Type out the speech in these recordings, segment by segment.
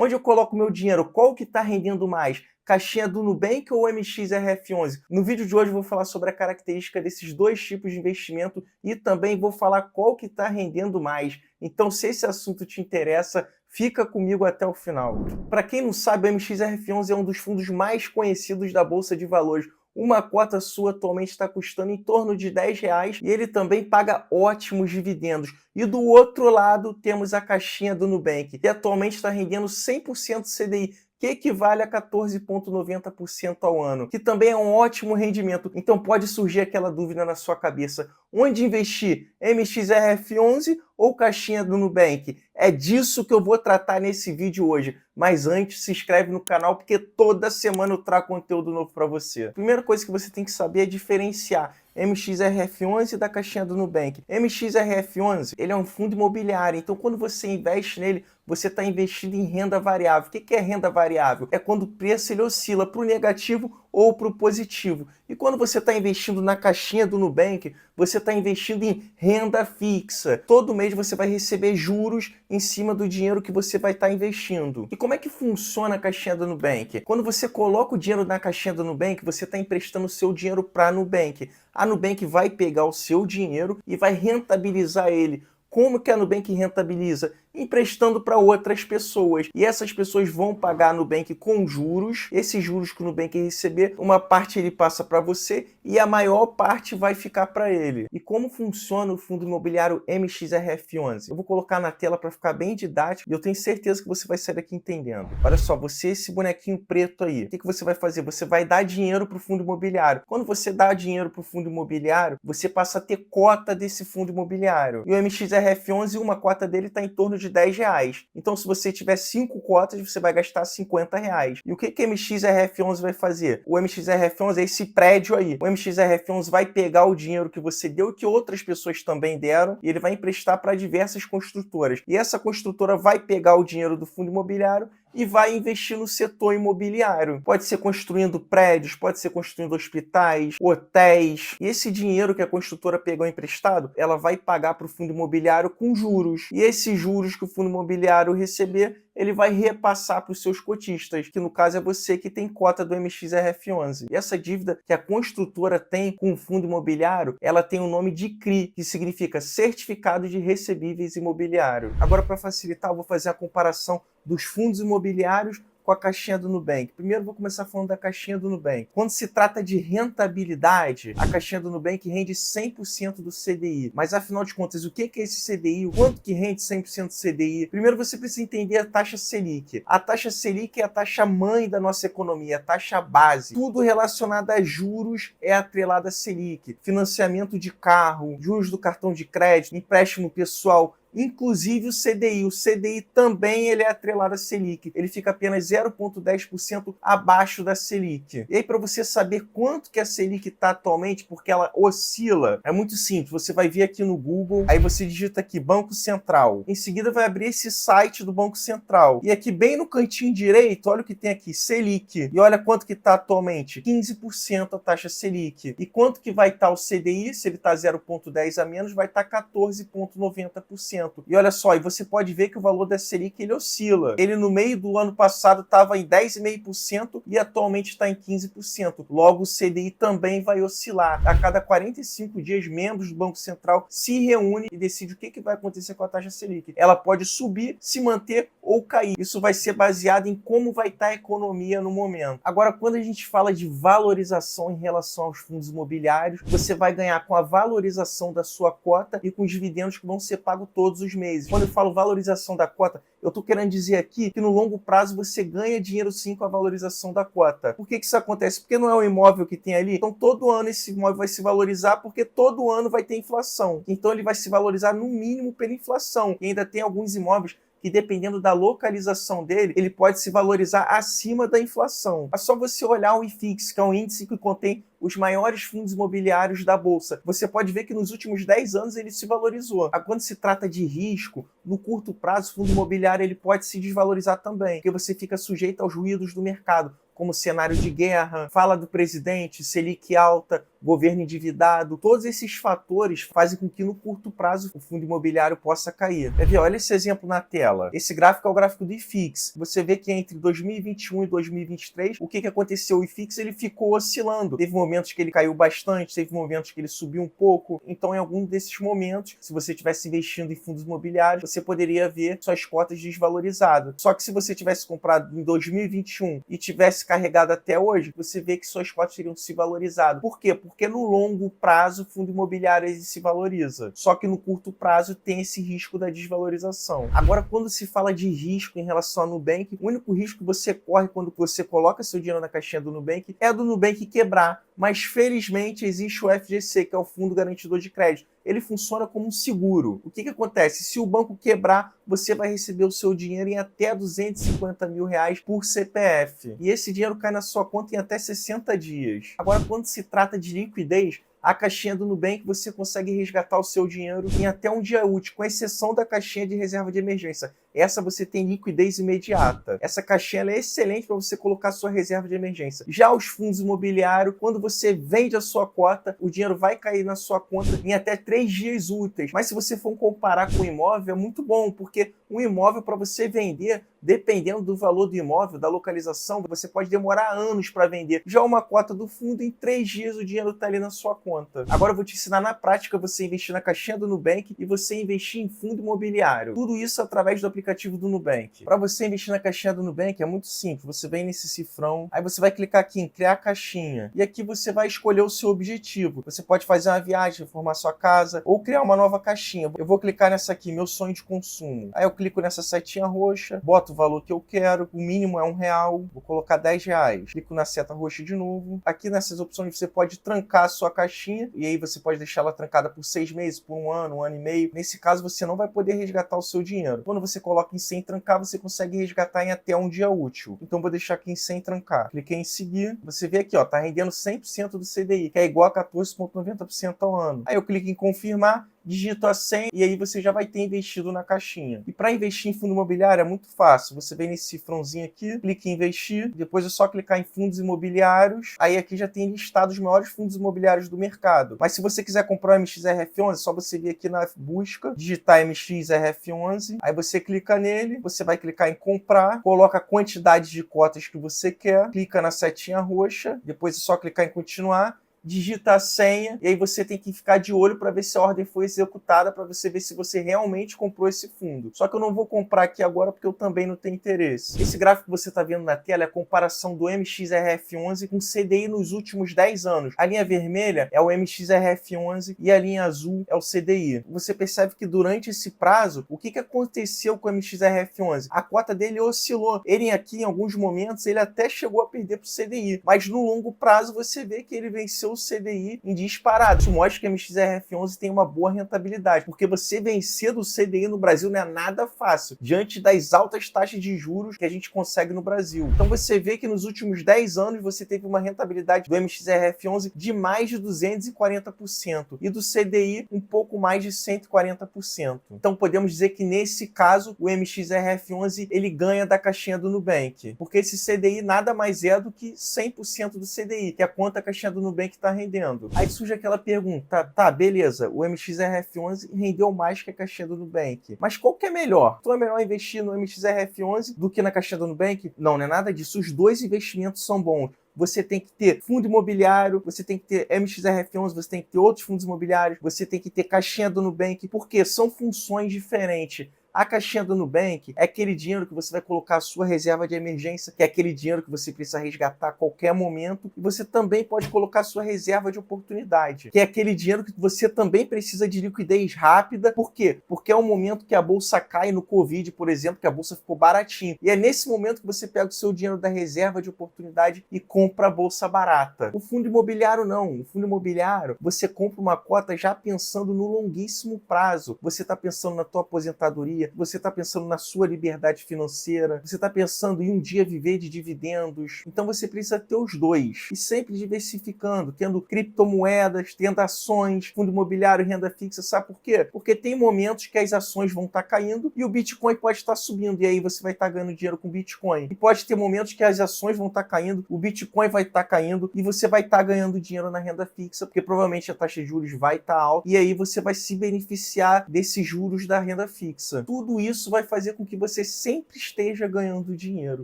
Onde eu coloco meu dinheiro? Qual que está rendendo mais? Caixinha do Nubank ou MXRF11? No vídeo de hoje eu vou falar sobre a característica desses dois tipos de investimento e também vou falar qual que está rendendo mais. Então, se esse assunto te interessa, fica comigo até o final. Para quem não sabe, o MXRF11 é um dos fundos mais conhecidos da Bolsa de Valores. Uma cota sua atualmente está custando em torno de R$10 e ele também paga ótimos dividendos. E do outro lado temos a caixinha do Nubank, que atualmente está rendendo 100% CDI, que equivale a 14,90% ao ano, que também é um ótimo rendimento. Então pode surgir aquela dúvida na sua cabeça: onde investir? MXRF11 ou caixinha do Nubank? É disso que eu vou tratar nesse vídeo hoje. Mas antes, se inscreve no canal, porque toda semana eu trago conteúdo novo para você. A primeira coisa que você tem que saber é diferenciar MXRF11 da caixinha do Nubank. MXRF11, ele é um fundo imobiliário, então quando você investe nele, você está investindo em renda variável. O que é renda variável? É quando o preço ele oscila para o negativo ou para o positivo. E quando você está investindo na caixinha do Nubank, você está investindo em renda fixa. Todo mês você vai receber juros em cima do dinheiro que você vai estar investindo. E como é que funciona a caixinha do Nubank? Quando você coloca o dinheiro na caixinha do Nubank, você está emprestando o seu dinheiro para a Nubank. A Nubank vai pegar o seu dinheiro e vai rentabilizar ele. Como que a Nubank rentabiliza? Emprestando para outras pessoas. E essas pessoas vão pagar a Nubank com juros. Esses juros que o Nubank receber, uma parte ele passa para você e a maior parte vai ficar para ele. E como funciona o fundo imobiliário MXRF11? Eu vou colocar na tela para ficar bem didático e eu tenho certeza que você vai sair daqui entendendo. Olha só, você esse bonequinho preto aí, o que você vai fazer? Você vai dar dinheiro para o fundo imobiliário. Quando você dá dinheiro para o fundo imobiliário, você passa a ter cota desse fundo imobiliário. E o MXRF11, uma cota dele está em torno de R$10. Então, se você tiver 5 cotas, você vai gastar R$50. E o que o MXRF11 vai fazer? O MXRF11 é esse prédio aí. O MXRF11 vai pegar o dinheiro que você deu, que outras pessoas também deram, e ele vai emprestar para diversas construtoras. E essa construtora vai pegar o dinheiro do fundo imobiliário e vai investir no setor imobiliário. Pode ser construindo prédios, pode ser construindo hospitais, hotéis. E esse dinheiro que a construtora pegou emprestado, ela vai pagar para o fundo imobiliário com juros. E esses juros que o fundo imobiliário receber, ele vai repassar para os seus cotistas, que no caso é você que tem cota do MXRF11. E essa dívida que a construtora tem com o fundo imobiliário, ela tem o nome de CRI, que significa Certificado de Recebíveis Imobiliário. Agora, para facilitar, eu vou fazer a comparação dos fundos imobiliários com a caixinha do Nubank. Primeiro vou começar falando da caixinha do Nubank. Quando se trata de rentabilidade, a caixinha do Nubank rende 100% do CDI. Mas afinal de contas, o que é esse CDI? O quanto que rende 100% do CDI? Primeiro você precisa entender a taxa Selic. A taxa Selic é a taxa mãe da nossa economia, a taxa base. Tudo relacionado a juros é atrelado a Selic. Financiamento de carro, juros do cartão de crédito, empréstimo pessoal, inclusive o CDI. O CDI também ele é atrelado à Selic. Ele fica apenas 0,10% abaixo da Selic. E aí, para você saber quanto que a Selic está atualmente, porque ela oscila, é muito simples. Você vai vir aqui no Google, aí você digita aqui Banco Central. Em seguida vai abrir esse site do Banco Central. E aqui bem no cantinho direito, olha o que tem aqui, Selic. E olha quanto que está atualmente, 15% a taxa Selic. E quanto que vai estar o CDI? Se ele está 0,10 a menos, vai estar 14,90%. E olha só, e você pode ver que o valor da Selic ele oscila. Ele no meio do ano passado estava em 10,5% e atualmente está em 15%. Logo, o CDI também vai oscilar. A cada 45 dias, membros do Banco Central se reúnem e decidem o que vai acontecer com a taxa Selic. Ela pode subir, se manter ou cair. Isso vai ser baseado em como vai estar a economia no momento. Agora, quando a gente fala de valorização em relação aos fundos imobiliários, você vai ganhar com a valorização da sua cota e com os dividendos que vão ser pagos todos os meses. Quando eu falo valorização da cota, eu estou querendo dizer aqui que no longo prazo você ganha dinheiro sim com a valorização da cota. Por que isso acontece? Porque não é o imóvel que tem ali. Então todo ano esse imóvel vai se valorizar porque todo ano vai ter inflação. Então ele vai se valorizar no mínimo pela inflação. E ainda tem alguns imóveis que dependendo da localização dele, ele pode se valorizar acima da inflação. É só você olhar o IFIX, que é um índice que contém os maiores fundos imobiliários da Bolsa. Você pode ver que nos últimos 10 anos ele se valorizou. Quando se trata de risco, no curto prazo, o fundo imobiliário ele pode se desvalorizar também, porque você fica sujeito aos ruídos do mercado, como cenário de guerra, fala do presidente, Selic alta, governo endividado. Todos esses fatores fazem com que no curto prazo o fundo imobiliário possa cair. Quer ver? Olha esse exemplo na tela. Esse gráfico é o gráfico do IFIX. Você vê que entre 2021 e 2023, o que aconteceu? O IFIX ele ficou oscilando. Teve momentos que ele caiu bastante, teve momentos que ele subiu um pouco. Então, em algum desses momentos, se você estivesse investindo em fundos imobiliários, você poderia ver suas cotas desvalorizadas. Só que se você tivesse comprado em 2021 e tivesse carregado até hoje, você vê que suas cotas teriam se valorizado. Por quê? Porque no longo prazo o fundo imobiliário ele se valoriza. Só que no curto prazo tem esse risco da desvalorização. Agora, quando se fala de risco em relação ao Nubank, o único risco que você corre quando você coloca seu dinheiro na caixinha do Nubank é do Nubank quebrar. Mas felizmente existe o FGC, que é o Fundo Garantidor de Crédito. Ele funciona como um seguro. O que acontece? Se o banco quebrar, você vai receber o seu dinheiro em até R$250 mil por CPF. E esse dinheiro cai na sua conta em até 60 dias. Agora, quando se trata de liquidez, a caixinha do Nubank você consegue resgatar o seu dinheiro em até um dia útil, com exceção da caixinha de reserva de emergência. Essa você tem liquidez imediata. Essa caixinha é excelente para você colocar sua reserva de emergência. Já os fundos imobiliários, quando você vende a sua cota, o dinheiro vai cair na sua conta em até 3 dias úteis. Mas se você for comparar com o imóvel, é muito bom, porque um imóvel para você vender, dependendo do valor do imóvel, da localização, você pode demorar anos para vender. Já uma cota do fundo, em 3 dias o dinheiro está ali na sua conta. Agora eu vou te ensinar na prática você investir na caixinha do Nubank e você investir em fundo imobiliário. Tudo isso através do aplicativo do Nubank. Para você investir na caixinha do Nubank é muito simples. Você vem nesse cifrão, aí você vai clicar aqui em criar caixinha e aqui você vai escolher o seu objetivo. Você pode fazer uma viagem, reformar sua casa ou criar uma nova caixinha. Eu vou clicar nessa aqui, meu sonho de consumo. Aí eu clico nessa setinha roxa, boto o valor que eu quero, o mínimo é R$1, vou colocar R$10. Clico na seta roxa de novo. Aqui nessas opções você pode trancar a sua caixinha e aí você pode deixar ela trancada por 6 meses, por um ano e meio. Nesse caso você não vai poder resgatar o seu dinheiro. Quando você coloca em sem trancar, você consegue resgatar em até um dia útil. Então vou deixar aqui em sem trancar. Cliquei em seguir. Você vê aqui, ó, tá rendendo 100% do CDI, que é igual a 14,90% ao ano. Aí eu clico em confirmar, digito a senha e aí você já vai ter investido na caixinha. E para investir em fundo imobiliário é muito fácil. Você vem nesse cifrãozinho aqui, clica em investir, depois é só clicar em fundos imobiliários. Aí aqui já tem listado os maiores fundos imobiliários do mercado. Mas se você quiser comprar o MXRF11, é só você vir aqui na busca, digitar MXRF11, aí você clica nele, você vai clicar em comprar, coloca a quantidade de cotas que você quer, clica na setinha roxa, depois é só clicar em continuar, digita a senha e aí você tem que ficar de olho para ver se a ordem foi executada, para você ver se você realmente comprou esse fundo. Só que eu não vou comprar aqui agora porque eu também não tenho interesse. Esse gráfico que você está vendo na tela é a comparação do MXRF11 com o CDI nos últimos 10 anos. A linha vermelha é o MXRF11 e a linha azul é o CDI. Você percebe que durante esse prazo, o que aconteceu com o MXRF11? A cota dele oscilou. Ele aqui, em alguns momentos, ele até chegou a perder para o CDI, mas no longo prazo você vê que ele venceu o CDI em disparado. Isso mostra que a MXRF11 tem uma boa rentabilidade, porque você vencer do CDI no Brasil não é nada fácil, diante das altas taxas de juros que a gente consegue no Brasil. Então você vê que nos últimos 10 anos você teve uma rentabilidade do MXRF11 de mais de 240% e do CDI um pouco mais de 140%. Então podemos dizer que nesse caso o MXRF11 ele ganha da caixinha do Nubank, porque esse CDI nada mais é do que 100% do CDI, que é quanto a caixinha do Nubank está rendendo. Aí surge aquela pergunta, tá, beleza, o MXRF11 rendeu mais que a caixinha do Nubank, mas qual que é melhor? Então é melhor investir no MXRF11 do que na caixinha do Nubank? Não é nada disso, os dois investimentos são bons. Você tem que ter fundo imobiliário, você tem que ter MXRF11, você tem que ter outros fundos imobiliários, você tem que ter caixinha do Nubank, porque são funções diferentes. A caixinha do Nubank é aquele dinheiro que você vai colocar a sua reserva de emergência, que é aquele dinheiro que você precisa resgatar a qualquer momento, e você também pode colocar a sua reserva de oportunidade, que é aquele dinheiro que você também precisa de liquidez rápida. Por quê? Porque é o momento que a bolsa cai no Covid, por exemplo, que a bolsa ficou baratinho. E é nesse momento que você pega o seu dinheiro da reserva de oportunidade e compra a bolsa barata. O fundo imobiliário não. O fundo imobiliário, você compra uma cota já pensando no longuíssimo prazo. Você está pensando na tua aposentadoria, dia, você está pensando na sua liberdade financeira, você está pensando em um dia viver de dividendos. Então você precisa ter os dois e sempre diversificando, tendo criptomoedas, tendo ações, fundo imobiliário, renda fixa. Sabe por quê? Porque tem momentos que as ações vão estar caindo e o Bitcoin pode estar subindo, e aí você vai estar ganhando dinheiro com Bitcoin. E pode ter momentos que as ações vão estar caindo, o Bitcoin vai estar caindo e você vai estar ganhando dinheiro na renda fixa, porque provavelmente a taxa de juros vai estar alta e aí você vai se beneficiar desses juros da renda fixa. Tudo isso vai fazer com que você sempre esteja ganhando dinheiro.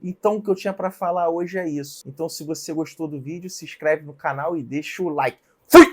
Então o que eu tinha para falar hoje é isso. Então se você gostou do vídeo, se inscreve no canal e deixa o like. Fui!